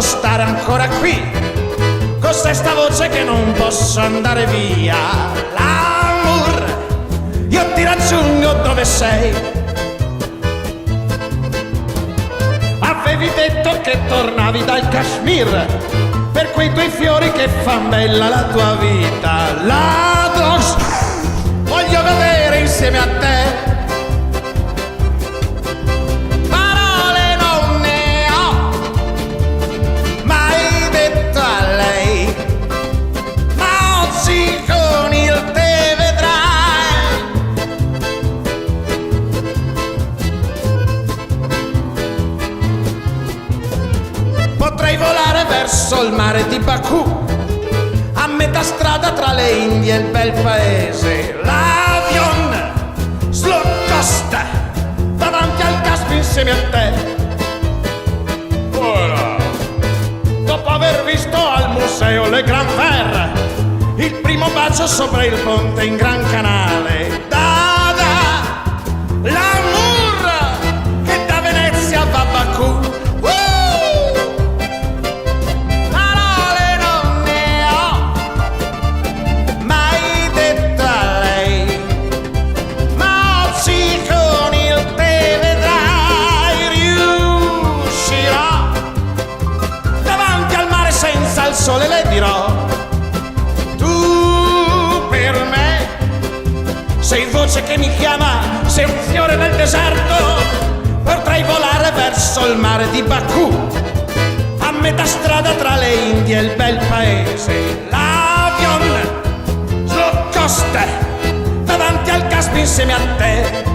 posso stare ancora qui con questa voce che non posso andare via. L'amour, io ti raggiungo dove sei. Avevi detto che tornavi dal Kashmir per quei tuoi fiori che fan bella la tua vita. La dos voglio vedere insieme a te. Parole non ne ho mai detto a lei, ma oggi con il te vedrai. Potrei volare verso il mare di Baku, a metà strada tra le Indie e il bel paese. L'avion slow cost davanti al Caspio insieme a te. Ora, dopo aver visto al museo Le Grand Verre il primo bacio sopra il ponte in Gran Canale, l'amour che da Venezia va a Baku. Al sole le dirò, tu per me sei voce che mi chiama, sei un fiore nel deserto. Potrei volare verso il mare di Baku, a metà strada tra le Indie e il bel paese. L'avion slow cost davanti al Caspio insieme a te.